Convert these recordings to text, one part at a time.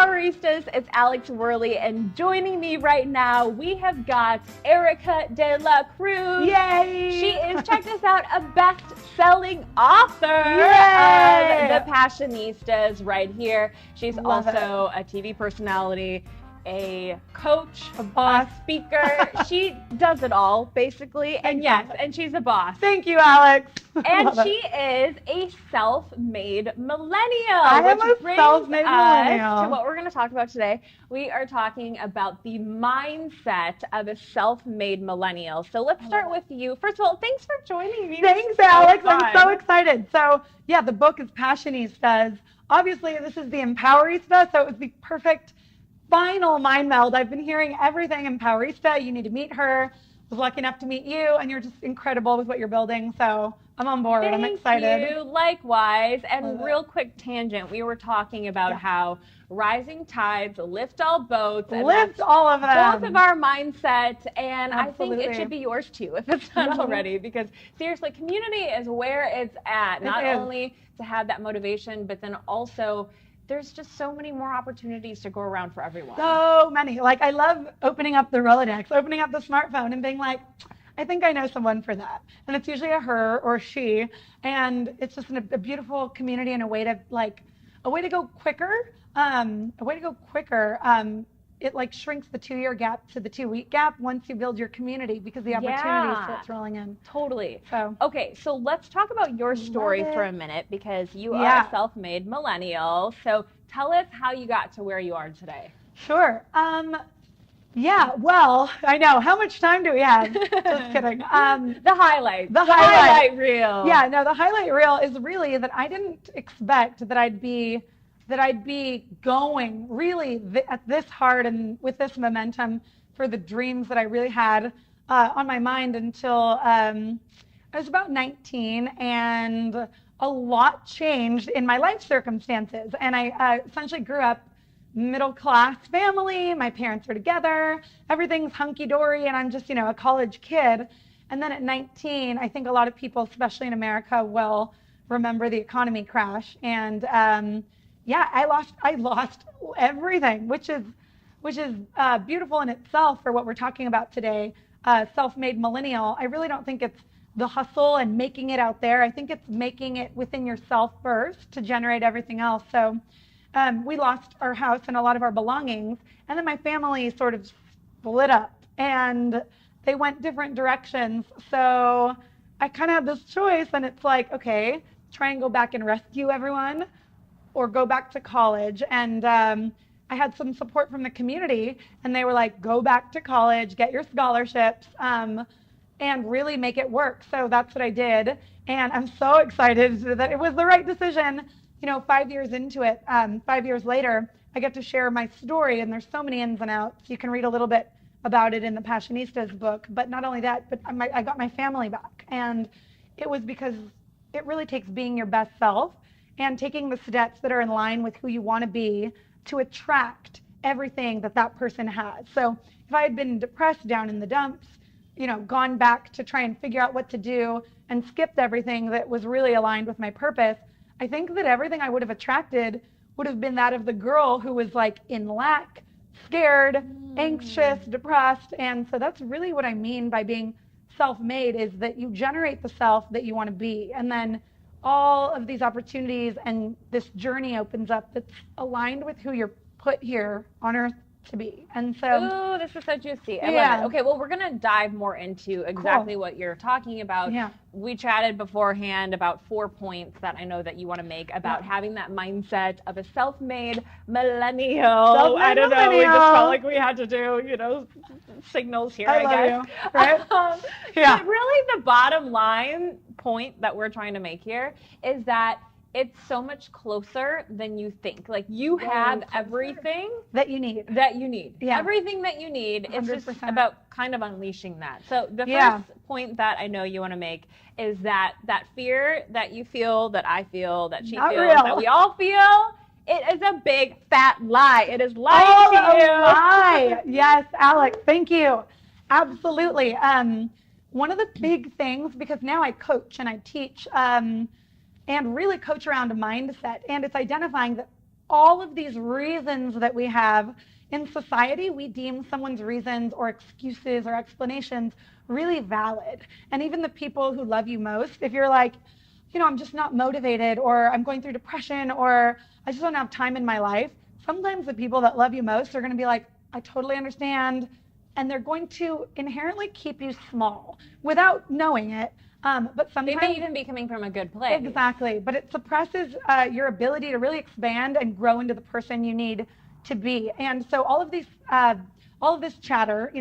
Empoweristas, it's Alex Wehrley, and joining me right now, we have got Erika De La Cruz. Yay! She is, check this out, a best-selling author Yay! of the Passionistas right here. She's Love also a TV personality, a coach, a boss, speaker. She does it all, basically. And yes, and she's a boss. Thank you, Alex. And she is a self-made millennial. I am a self-made millennial. To what we're going to talk about today. We are talking about the mindset of a self-made millennial. So let's start with you. First of all, thanks for joining me. Thanks, Alex. I'm so excited. So yeah, the book is Passionistas. Obviously, this is the Empowerista, so it was the perfect final mind meld. I've been hearing everything Empowerista. You need to meet her. Was lucky enough to meet you, and you're just incredible with what you're building. So I'm on board. I'm excited. Thank you. Likewise. And real quick tangent, we were talking about how rising tides lift all boats. And lift all of them. Both of our mindset, and Absolutely. I think it should be yours too, if it's not already. Because seriously, community is where it's at. Not only to have that motivation, but then also there's just so many more opportunities to go around for everyone. So many. Like, I love opening up the Rolodex, opening up the smartphone and being like, I think I know someone for that. And it's usually a her or she. And it's just a beautiful community and a way to go quicker. It like shrinks the 2-year gap to the 2-week gap once you build your community, because the opportunity starts rolling in. Totally. So okay, so let's talk about your story for a minute, because you are a self-made millennial. So tell us how you got to where you are today. Sure. Yeah, well, I know. How much time do we have? Just kidding. The highlight. The highlight reel. Yeah, no, the highlight reel is really that I didn't expect that I'd be going really at this hard and with this momentum for the dreams that I really had on my mind until I was about 19, and a lot changed in my life circumstances. And I essentially grew up middle-class family. My parents are together. Everything's hunky-dory, and I'm just, a college kid. And then at 19, I think a lot of people, especially in America, will remember the economy crash. And I lost everything, which is beautiful in itself for what we're talking about today. Self-made millennial. I really don't think it's the hustle and making it out there. I think it's making it within yourself first to generate everything else. So we lost our house and a lot of our belongings, and then my family sort of split up and they went different directions. So I kind of had this choice, and it's like, okay, try and go back and rescue everyone, or go back to college. And I had some support from the community, and they were like, go back to college, get your scholarships, and really make it work. So that's what I did. And I'm so excited that it was the right decision. 5 years into it, 5 years later, I get to share my story, and there's so many ins and outs. You can read a little bit about it in the Passionistas book, but not only that, but I got my family back. And it was because it really takes being your best self and taking the steps that are in line with who you want to be to attract everything that person has. So if I had been depressed, down in the dumps, gone back to try and figure out what to do and skipped everything that was really aligned with my purpose, I think that everything I would have attracted would have been that of the girl who was like in lack, scared, anxious, depressed. And so that's really what I mean by being self-made, is that you generate the self that you want to be. And then all of these opportunities and this journey opens up that's aligned with who you're put here on earth to be. And so, ooh, this is so juicy. I love it. Okay, well, we're going to dive more into exactly what you're talking about. Yeah. We chatted beforehand about 4 points that I know that you want to make about having that mindset of a self-made millennial. I don't know. We just felt like we had to do, signals here, I guess. You, right? But really, the bottom line point that we're trying to make here is that it's so much closer than you think. Like, you have everything that you need. Yeah. Everything that you need. 100%. It's just about kind of unleashing that. So the first point that I know you want to make is that fear that you feel, that I feel, that she feels, that we all feel, it is a big fat lie. It is lying to you. Lie. Yes, Alex, thank you. Absolutely. One of the big things, because now I coach and I teach, and really coach around a mindset, and it's identifying that all of these reasons that we have in society, we deem someone's reasons or excuses or explanations really valid. And even the people who love you most, if you're like, I'm just not motivated, or I'm going through depression, or I just don't have time in my life, sometimes the people that love you most are going to be like, I totally understand. And they're going to inherently keep you small without knowing it. But sometimes they may even be coming from a good place. Exactly. But it suppresses your ability to really expand and grow into the person you need to be. And so all of this chatter,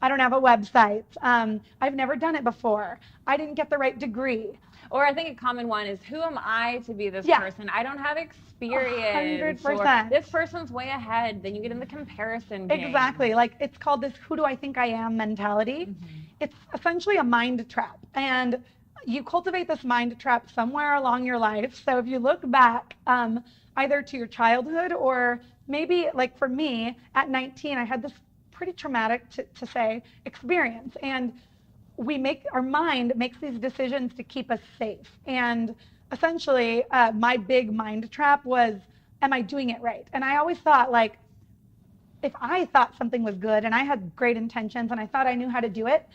I don't have a website. I've never done it before. I didn't get the right degree. Or I think a common one is, who am I to be this person? I don't have experience. 100%. Or this person's way ahead. Then you get in the comparison game. Exactly. Like, it's called this who do I think I am mentality. Mm-hmm. It's essentially a mind trap. And you cultivate this mind trap somewhere along your life. So if you look back either to your childhood, or maybe, like for me, at 19, I had this pretty traumatic, to say, experience. And our mind makes these decisions to keep us safe. And essentially, my big mind trap was, am I doing it right? And I always thought, like, if I thought something was good and I had great intentions and I thought I knew how to do it,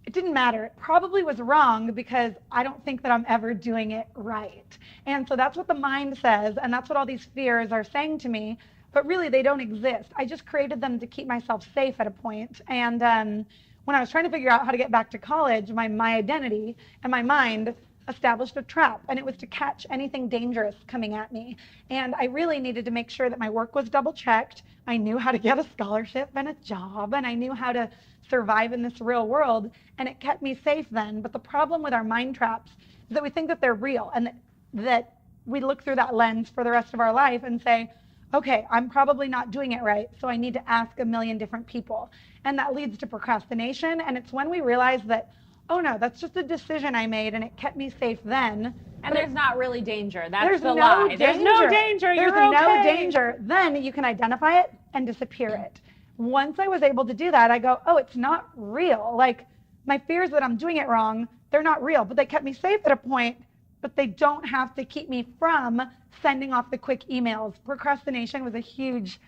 it didn't matter. It probably was wrong because I don't think that I'm ever doing it right. And so that's what the mind says, and that's what all these fears are saying to me, but really they don't exist. I just created them to keep myself safe at a point. And when I was trying to figure out how to get back to college, my identity and my mind established a trap, and it was to catch anything dangerous coming at me. And I really needed to make sure that my work was double checked. I knew how to get a scholarship and a job, and I knew how to survive in this real world, and it kept me safe then. But the problem with our mind traps is that we think that they're real, and that we look through that lens for the rest of our life and say, okay, I'm probably not doing it right, so I need to ask a million different people. And that leads to procrastination, and it's when we realize that, oh no, that's just a decision I made and it kept me safe then. And there's not really danger. That's the no lie. Danger. There's no danger. There's You're no okay. danger. Then you can identify it and disappear it. Once I was able to do that, I go, oh, it's not real. Like, my fears that I'm doing it wrong, they're not real, but they kept me safe at a point, but they don't have to keep me from sending off the quick emails. Procrastination was a huge,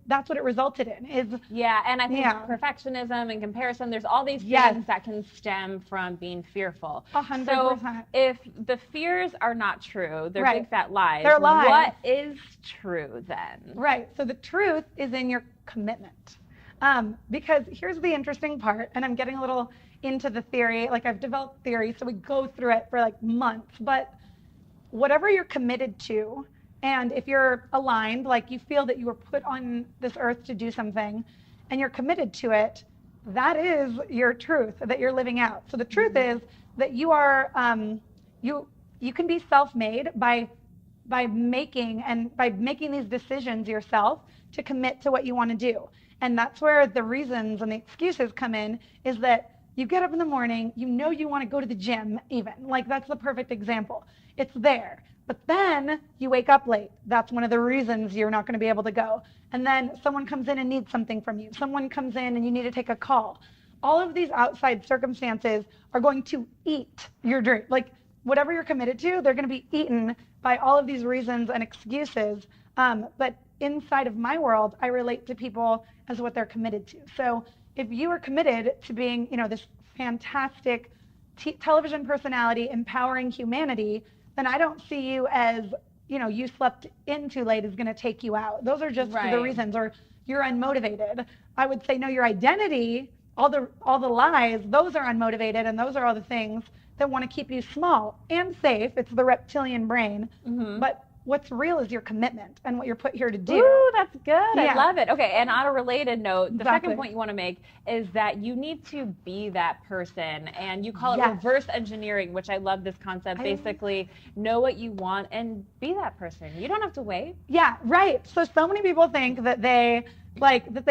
that's what it resulted in. And I think perfectionism and comparison, there's all these things that can stem from being fearful. 100%. So if the fears are not true, they're big fat lies. They're lies. What is true then? Right. So the truth is in your commitment. Because here's the interesting part, and I'm getting a little into the theory, like I've developed theory, so we go through it for like months, but whatever you're committed to, and if you're aligned, like you feel that you were put on this earth to do something, and you're committed to it, that is your truth that you're living out. So the truth is that you are, you can be self-made by making these decisions yourself to commit to what you want to do. And that's where the reasons and the excuses come in, is that you get up in the morning, you know you want to go to the gym even. Like, that's the perfect example. It's there. But then you wake up late. That's one of the reasons you're not going to be able to go. And then someone comes in and needs something from you. Someone comes in and you need to take a call. All of these outside circumstances are going to eat your dream. Like, whatever you're committed to, they're going to be eaten by all of these reasons and excuses. But inside of my world, I relate to people as what they're committed to. So if you are committed to being, this fantastic television personality empowering humanity, then I don't see you as, you slept in too late is going to take you out. Those are just the reasons. Or you're unmotivated. I would say, no, your identity, all the lies, those are unmotivated, and those are all the things that want to keep you small and safe. It's the reptilian brain. Mm-hmm. But what's real is your commitment and what you're put here to do. Ooh, that's good. Yeah. I love it. Okay, and on a related note, the second point you want to make is that you need to be that person, and you call it reverse engineering, which I love this concept. Basically, know what you want and be that person. You don't have to wait. Yeah, right. So many people think that they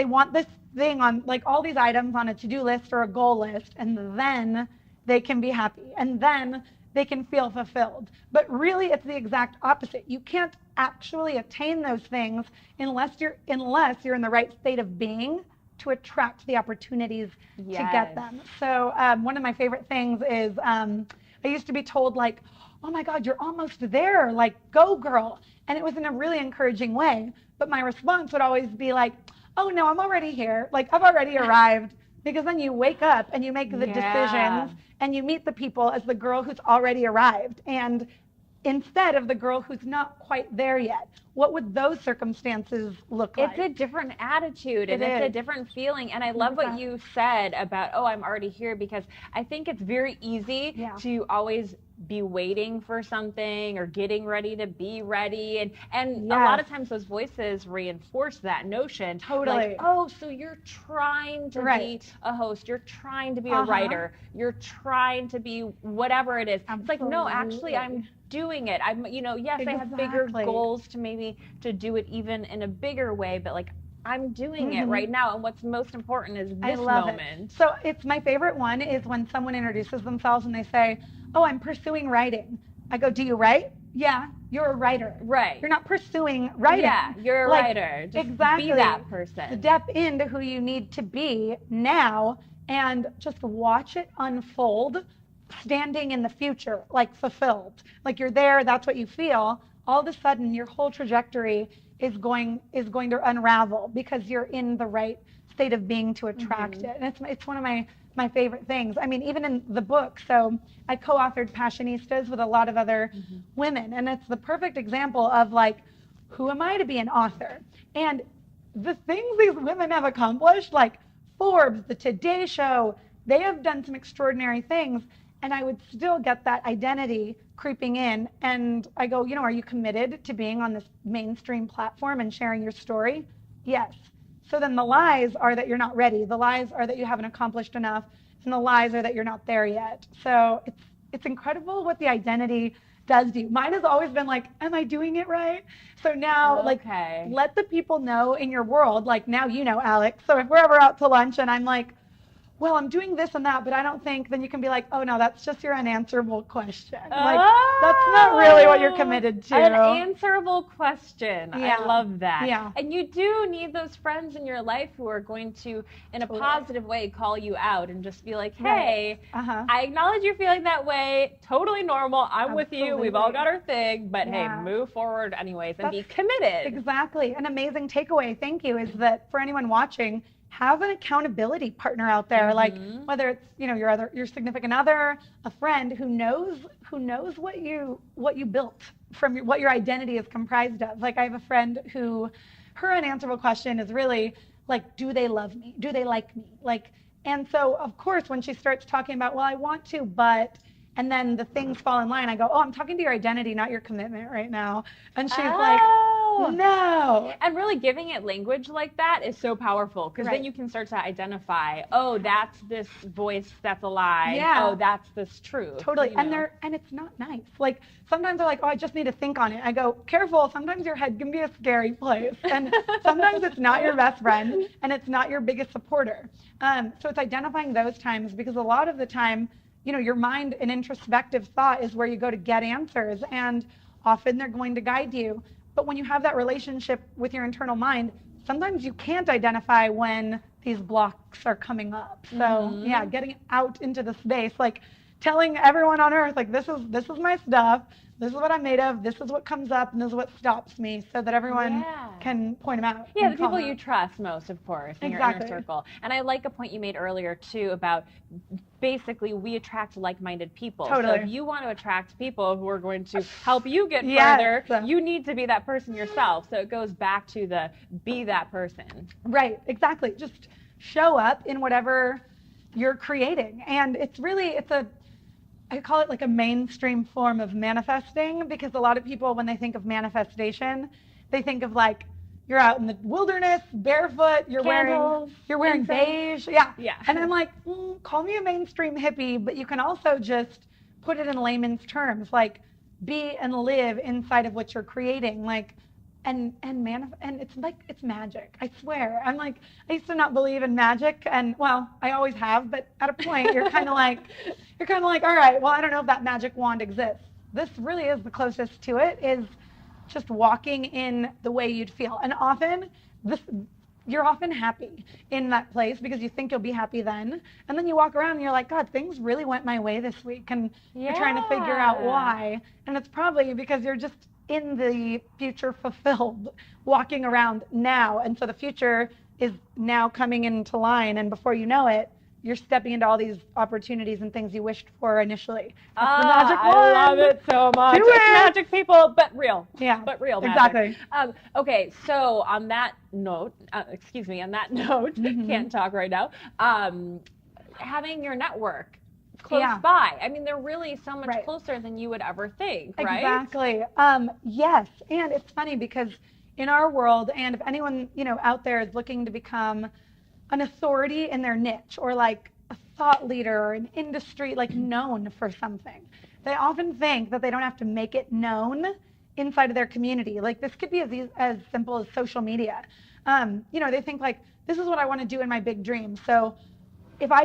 want this thing on, like, all these items on a to-do list or a goal list, and then they can be happy, and then they can feel fulfilled. But really, it's the exact opposite. You can't actually attain those things unless you're in the right state of being to attract the opportunities to get them. So one of my favorite things is I used to be told like, oh my God, you're almost there. Like, go girl. And it was in a really encouraging way. But my response would always be like, oh no, I'm already here. Like, I've already arrived. Because then you wake up and you make the decisions and you meet the people as the girl who's already arrived. And instead of the girl who's not quite there yet, what would those circumstances look like? It's a different attitude and it's a different feeling. And I love what you said about, oh, I'm already here, because I think it's very easy to always be waiting for something or getting ready to be ready. And a lot of times those voices reinforce that notion. Totally. Like, oh, so you're trying to be a host. You're trying to be a writer. You're trying to be whatever it is. Absolutely. It's like, no, actually, I'm doing it. I'm, yes, I have bigger goals to do it even in a bigger way, but like, I'm doing it right now. And what's most important is this moment. So it's my favorite one is when someone introduces themselves and they say, oh, I'm pursuing writing. I go, do you write? Yeah, you're a writer. Right. You're not pursuing writing. Yeah, you're a writer. Just be that person. Step into who you need to be now and just watch it unfold, standing in the future, like fulfilled. Like you're there, that's what you feel. All of a sudden, your whole trajectory is going to unravel because you're in the right state of being to attract it. And it's one of my favorite things. I mean, even in the book, so I co-authored Passionistas with a lot of other women, and it's the perfect example of like, who am I to be an author? And the things these women have accomplished, like Forbes, the Today Show, they have done some extraordinary things, and I would still get that identity creeping in, and I go, are you committed to being on this mainstream platform and sharing your story? Yes. So then the lies are that you're not ready. The lies are that you haven't accomplished enough, and the lies are that you're not there yet. So it's incredible what the identity does to you. Mine has always been like, am I doing it right? So now, like, let the people know in your world, like now Alex. So if we're ever out to lunch and I'm like, well, I'm doing this and that, but I don't think, then you can be like, oh no, that's just your unanswerable question. Like, that's not really what you're committed to. An answerable question. Yeah. I love that. Yeah. And you do need those friends in your life who are going to, in a positive way, call you out and just be like, hey, I acknowledge you're feeling that way. Totally normal. I'm with you. We've all got our thing, but hey, move forward anyways and be committed. Exactly. An amazing takeaway, thank you, is that for anyone watching, have an accountability partner out there, like whether it's your significant other, a friend who knows what you built from what your identity is comprised of. Like I have a friend who, her unanswerable question is really like, do they love me? Do they like me? Like, and so of course when she starts talking about, well, I want to, but, and then the things fall in line, I go, oh, I'm talking to your identity, not your commitment right now. And she's like, no. And really giving it language like that is so powerful, because then you can start to identify, oh, that's this voice that's a lie. Yeah. Oh, that's this truth. Totally. And it's not nice. Like sometimes they're like, oh, I just need to think on it. I go, careful. Sometimes your head can be a scary place. And sometimes it's not your best friend and it's not your biggest supporter. So it's identifying those times, because a lot of the time, your mind and introspective thought is where you go to get answers, and often they're going to guide you. But when you have that relationship with your internal mind, sometimes you can't identify when these blocks are coming up. So getting out into the space, like telling everyone on earth, like this is my stuff, this is what I'm made of, this is what comes up, and this is what stops me, so that everyone can point them out. Yeah, the people you trust most, of course, in your inner circle. And I like a point you made earlier, too, about basically we attract like-minded people. Totally. So if you want to attract people who are going to help you get further, you need to be that person yourself. So it goes back to the be that person. Right, exactly. Just show up in whatever you're creating. And I call it like a mainstream form of manifesting, because a lot of people, when they think of manifestation, they think of like you're out in the wilderness, barefoot, you're wearing beige. Yeah. And I'm like, call me a mainstream hippie, but you can also just put it in layman's terms, like be and live inside of what you're creating, like and it's magic. I swear. I'm like, I used to not believe in magic, and well, I always have, but at a point you're kind of like, all right, well, I don't know if that magic wand exists. This really is the closest to it, is just walking in the way you'd feel. And often you're often happy in that place because you think you'll be happy then. And then you walk around and you're like, God, things really went my way this week. And you're trying to figure out why. And it's probably because you're just in the future fulfilled, walking around now. And so the future is now coming into line. And before you know it, you're stepping into all these opportunities and things you wished for initially. That's the magic one. I love it so much. Do it. It's magic, people, but real. Yeah, but real magic. Exactly. Okay, so on that note, can't talk right now. Having your network close by. I mean, they're really so much closer than you would ever think, right? Exactly. Yes, and it's funny because in our world, and if anyone out there is looking to become an authority in their niche, or like a thought leader or an industry, like known for something, they often think that they don't have to make it known inside of their community. Like this could be as simple as social media. They think like, this is what I want to do in my big dream. So if I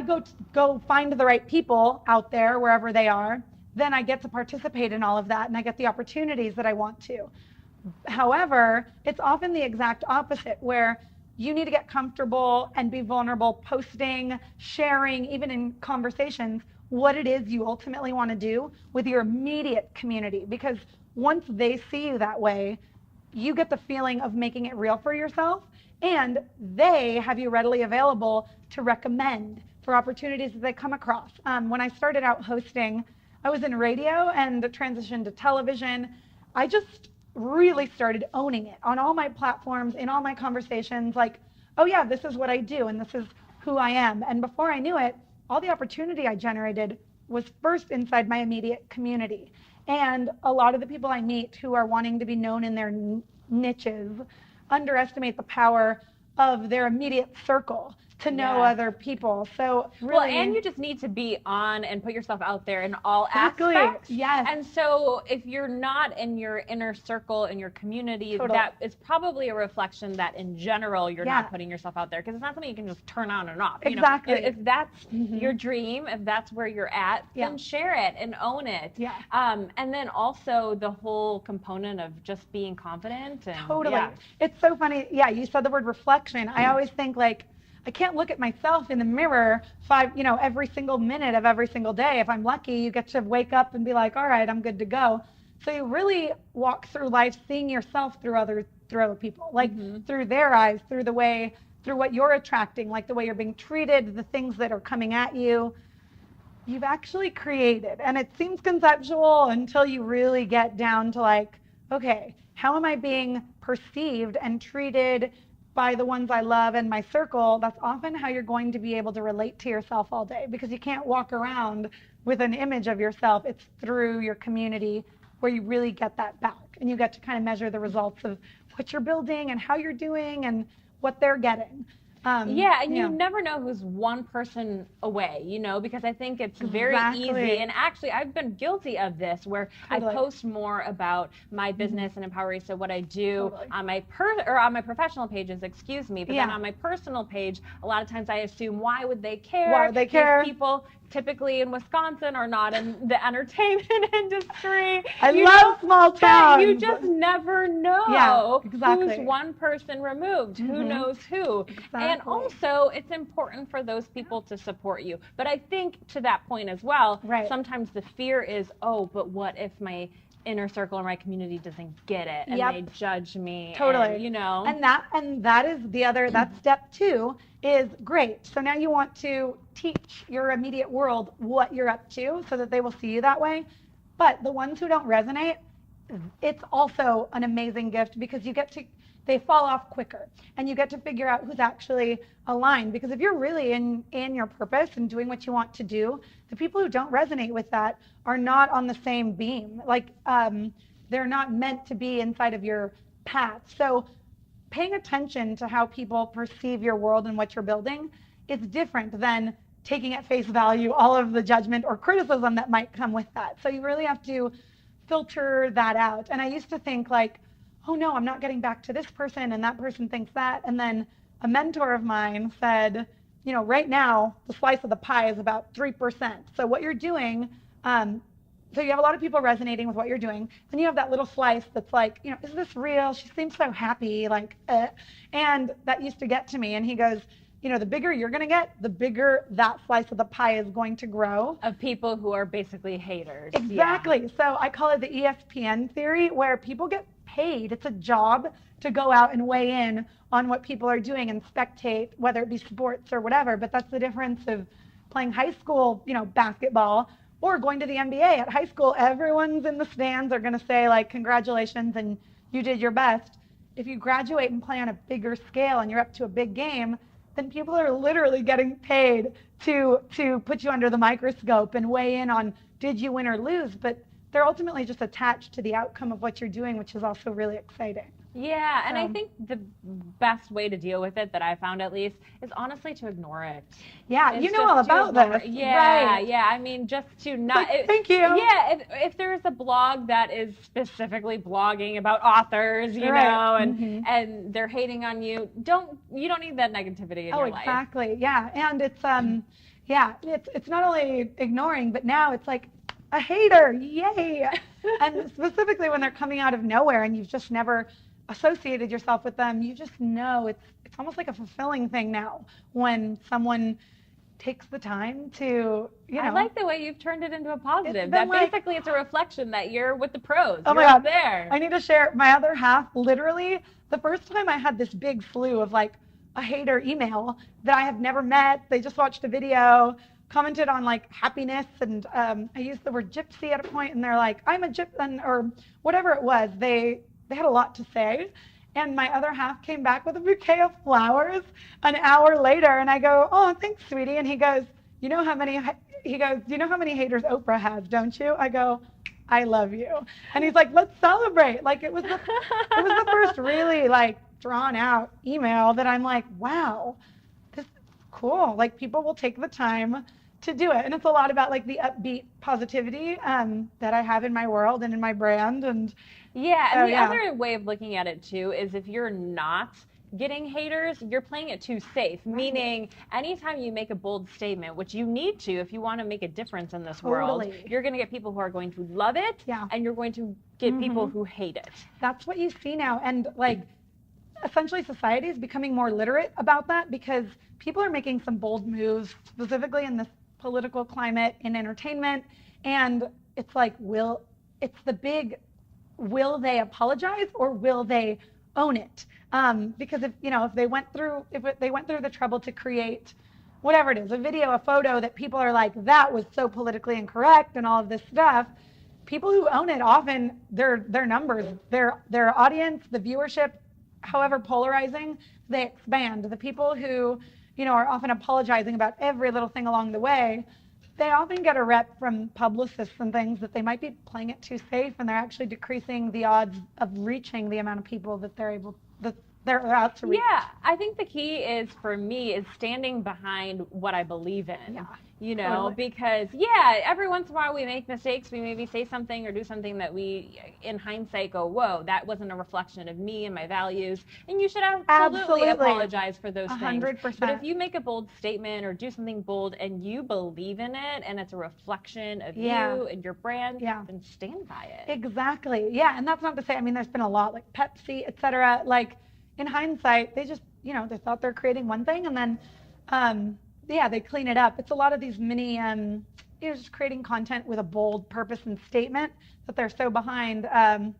go find the right people out there, wherever they are, then I get to participate in all of that and I get the opportunities that I want to. However, it's often the exact opposite, where you need to get comfortable and be vulnerable, posting, sharing, even in conversations, what it is you ultimately want to do with your immediate community. Because once they see you that way, you get the feeling of making it real for yourself, and they have you readily available to recommend for opportunities that they come across. When I started out hosting, I was in radio and transitioned to television. I just really started owning it on all my platforms, in all my conversations, like, oh yeah, this is what I do and this is who I am. And before I knew it, all the opportunity I generated was first inside my immediate community. And a lot of the people I meet who are wanting to be known in their niches underestimate the power of their immediate circle to know other people. So really, well, and you just need to be on and put yourself out there in all aspects. Yes. And so if you're not in your inner circle, in your community, that is probably a reflection that in general you're not putting yourself out there, because it's not something you can just turn on and off. Exactly. If that's your dream, if that's where you're at, then share it and own it. Yeah. And then also the whole component of just being confident. And, totally. It's so funny. Yeah, you said the word reflection. I always think like, I can't look at myself in the mirror every single minute of every single day. If I'm lucky, you get to wake up and be like, all right, I'm good to go. So you really walk through life seeing yourself through other people, like through their eyes, through what you're attracting, like the way you're being treated, the things that are coming at you. You've actually created. And it seems conceptual until you really get down to like, okay, how am I being perceived and treated by the ones I love and my circle? That's often how you're going to be able to relate to yourself all day, because you can't walk around with an image of yourself. It's through your community where you really get that back, and you get to kind of measure the results of what you're building and how you're doing and what they're getting. You never know who's one person away, because I think it's very easy. And actually, I've been guilty of this, where I post more about my business and Empowerista, what I do on my professional pages, but then on my personal page, a lot of times I assume, why would they care? Why would they care? These people typically in Wisconsin are not in the entertainment industry. I love small towns. You just never know who's one person removed. Who knows who? And also, it's important for those people to support you. But I think to that point as well, sometimes the fear is, oh, but what if my inner circle or my community doesn't get it and they judge me? Totally. And, And that is the other, that's step 2 is great. So now you want to teach your immediate world what you're up to so that they will see you that way. But the ones who don't resonate, it's also an amazing gift, because they fall off quicker, and you get to figure out who's actually aligned. Because if you're really in your purpose and doing what you want to do, the people who don't resonate with that are not on the same beam. Like they're not meant to be inside of your path. So paying attention to how people perceive your world and what you're building is different than taking at face value all of the judgment or criticism that might come with that. So you really have to filter that out. And I used to think like, oh no, I'm not getting back to this person and that person thinks that. And then a mentor of mine said, right now the slice of the pie is about 3%. So what you're doing, so you have a lot of people resonating with what you're doing. Then you have that little slice that's like, is this real? She seems so happy, and that used to get to me. And he goes, the bigger you're going to get, the bigger that slice of the pie is going to grow. Of people who are basically haters. Exactly. Yeah. So I call it the ESPN theory, where people get paid. It's a job to go out and weigh in on what people are doing and spectate, whether it be sports or whatever. But that's the difference of playing high school, basketball, or going to the NBA. At high school, everyone's in the stands are going to say, like, congratulations and you did your best. If you graduate and play on a bigger scale and you're up to a big game, then people are literally getting paid to put you under the microscope and weigh in on, did you win or lose? But they're ultimately just attached to the outcome of what you're doing, which is also really exciting. Yeah, and I think the best way to deal with it, that I found at least, is honestly to ignore it. Yeah, you know all about this. Yeah, right. yeah. I mean, just to not. Thank you. Yeah, if there's a blog that is specifically blogging about authors, you know, and they're hating on you, you don't need that negativity in your life. Oh, exactly. Yeah, and it's not only ignoring, but now it's like a hater, yay! And specifically when they're coming out of nowhere and you've just never associated yourself with them, you just know it's almost like a fulfilling thing now when someone takes the time to, I like the way you've turned it into a positive. That basically it's a reflection that you're with the pros. Oh you're my God. There. I need to share my other half. Literally, the first time I had this big slew of like a hater email that I have never met. They just watched a video, commented on like happiness, and I used the word gypsy at a point, and they're like, I'm a gypsy, or whatever it was. They had a lot to say, and my other half came back with a bouquet of flowers an hour later, and I go, oh, thanks, sweetie. And he goes, do you know how many haters Oprah has, don't you? I go, I love you. And he's like, let's celebrate. Like it was the first really like drawn out email that I'm like, wow, this is cool. Like people will take the time to do it. And it's a lot about like the upbeat positivity that I have in my world and in my brand. And the other way of looking at it too is if you're not getting haters, you're playing it too safe. Right. Meaning anytime you make a bold statement, which you need to if you want to make a difference in this world, you're going to get people who are going to love it, and you're going to get people who hate it. That's what you see now. And like essentially society is becoming more literate about that because people are making some bold moves, specifically in this political climate, in entertainment. And it's like, will they apologize or will they own it? Because if they went through the trouble to create whatever it is, a video, a photo that people are like, that was so politically incorrect and all of this stuff, people who own it often, their numbers, their audience, the viewership, however polarizing, they expand. The people who are often apologizing about every little thing along the way, they often get a rep from publicists and things that they might be playing it too safe, and they're actually decreasing the odds of reaching the amount of people that they're out to reach. Yeah, I think the key is, for me, is standing behind what I believe in. Yeah, totally. Because every once in a while we make mistakes. We maybe say something or do something that we, in hindsight, go, whoa, that wasn't a reflection of me and my values. And you should absolutely apologize for those 100%. things. But if you make a bold statement or do something bold and you believe in it and it's a reflection of you and your brand, then stand by it. Exactly. Yeah, and that's not to say, there's been a lot, like Pepsi, et cetera. Like, in hindsight, they just, they thought they're creating one thing, and then, they clean it up. It's a lot of these mini, just creating content with a bold purpose and statement that they're so behind, and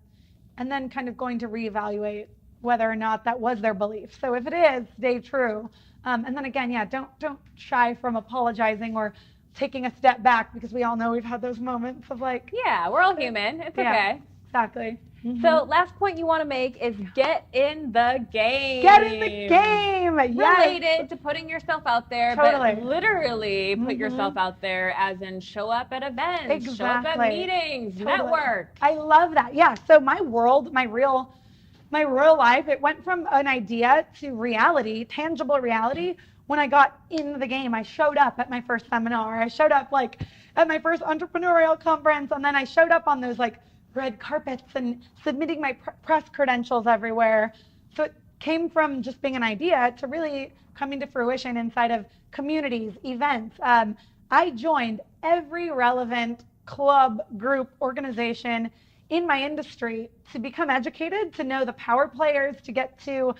then kind of going to reevaluate whether or not that was their belief. So if it is, stay true. And then again, don't shy from apologizing or taking a step back, because we all know we've had those moments of like, we're all human. It's okay. Exactly. So last point you want to make is get in the game. Get in the game. Related to putting yourself out there, totally. But literally put yourself out there, as in show up at events, show up at meetings, network. I love that. Yeah. So my world, my real life, it went from an idea to reality, tangible reality. When I got in the game, I showed up at my first seminar. I showed up like at my first entrepreneurial conference, and then I showed up on those like red carpets and submitting my press credentials everywhere. So it came from just being an idea to really coming to fruition inside of communities, events. I joined every relevant club, group, organization in my industry to become educated, to know the power players, to get to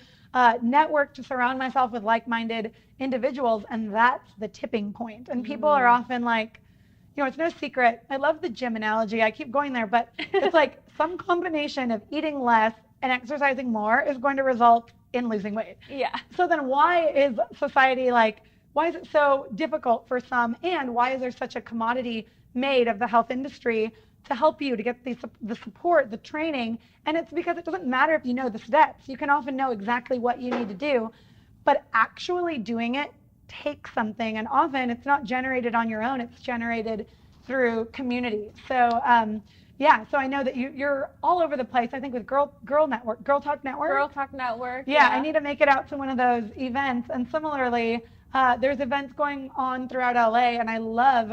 network, to surround myself with like-minded individuals. And that's the tipping point. And people are often like, it's no secret. I love the gym analogy. I keep going there, but it's like some combination of eating less and exercising more is going to result in losing weight. Yeah. So then why is society why is it so difficult for some, and why is there such a commodity made of the health industry to help you to get the support, the training? And it's because it doesn't matter if you know the steps. You can often know exactly what you need to do, but actually doing it takes something, and often it's not generated on your own, it's generated through community. So so I know that you're all over the place. I think with Girl Talk Network. Girl Talk Network. Yeah, I need to make it out to one of those events. And similarly, there's events going on throughout LA, and I love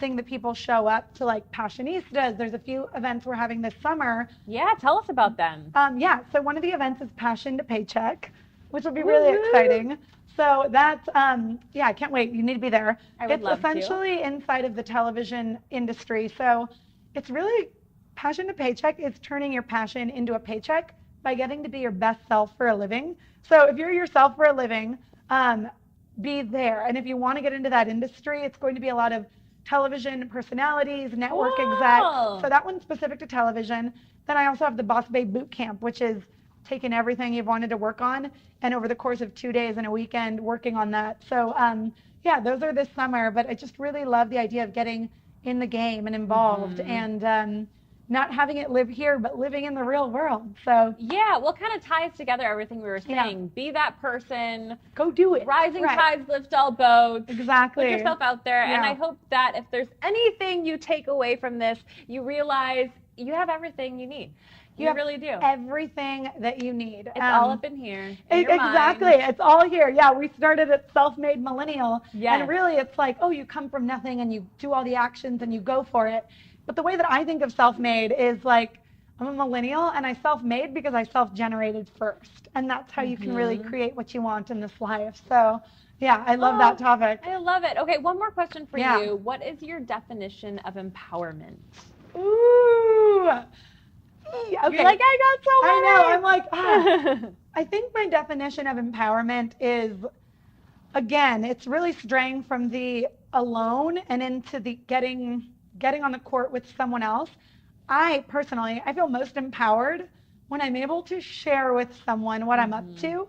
seeing that people show up to Passionistas. There's a few events we're having this summer. Yeah, tell us about them. So one of the events is Passion to Paycheck, which will be really exciting. So that's, I can't wait. You need to be there. It's essentially inside of the television industry. So it's really, Passion to Paycheck is turning your passion into a paycheck by getting to be your best self for a living. So if you're yourself for a living, be there. And if you want to get into that industry, it's going to be a lot of television personalities, network execs. So that one's specific to television. Then I also have the Boss Babe Boot Camp, which is taking everything you've wanted to work on and over the course of 2 days and a weekend working on that. So those are this summer, but I just really love the idea of getting in the game and involved and not having it live here, but living in the real world. So yeah, well, kind of ties together everything we were saying. Yeah. Be that person. Go do it. Rising tides lift all boats. Exactly. Put yourself out there. Yeah. And I hope that if there's anything you take away from this, you realize you have everything you need. You really do. Everything that you need. It's all up in here. Exactly. It's all here. Yeah, we started at Self-Made Millennial. Yes. And really it's you come from nothing and you do all the actions and you go for it. But the way that I think of self-made is I'm a millennial and I self-made because I self-generated first. And that's how you can really create what you want in this life. So yeah, I love that topic. I love it. Okay, one more question for you. What is your definition of empowerment? Ooh. Okay. You're like, I got so many. I know. I think my definition of empowerment is, again, it's really straying from the alone and into the getting on the court with someone else. I personally feel most empowered when I'm able to share with someone what I'm up to,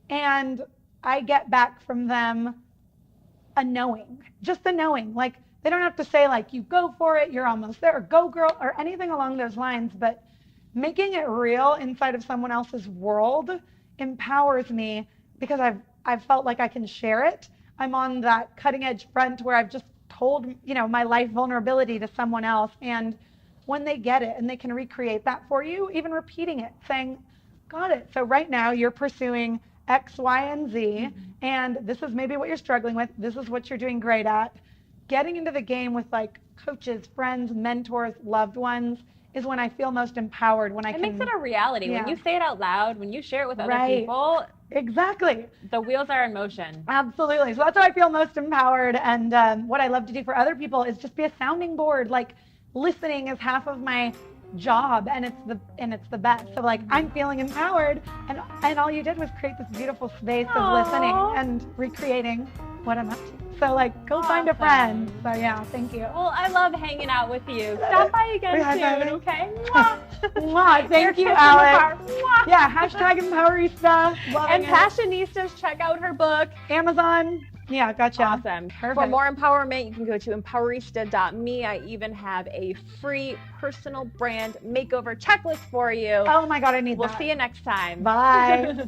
and I get back from them a knowing, just a knowing. They don't have to say you go for it, you're almost there, or go girl, or anything along those lines, but making it real inside of someone else's world empowers me because I've felt like I can share it. I'm on that cutting edge front where I've just told, my life vulnerability to someone else. And when they get it and they can recreate that for you, even repeating it, saying, got it. So right now you're pursuing X, Y, and Z, and this is maybe what you're struggling with. This is what you're doing great at. Getting into the game with coaches, friends, mentors, loved ones is when I feel most empowered, when it makes it a reality. Yeah. When you say it out loud, when you share it with other people. Exactly. The wheels are in motion. Absolutely. So that's how I feel most empowered. And what I love to do for other people is just be a sounding board. Listening is half of my job, and it's the best. So I'm feeling empowered, and all you did was create this beautiful space of listening and recreating what I'm up to. So go find a friend. So yeah, thank you. Well, I love hanging out with you. Stop by again soon, okay? Mwah. Mwah. Thank you, Alex. Yeah, #Empowerista. And Passionistas, check out her book. Amazon. Yeah, gotcha. Awesome. Perfect. For more empowerment, you can go to empowerista.me. I even have a free personal brand makeover checklist for you. Oh my God, I need that. We'll see you next time. Bye.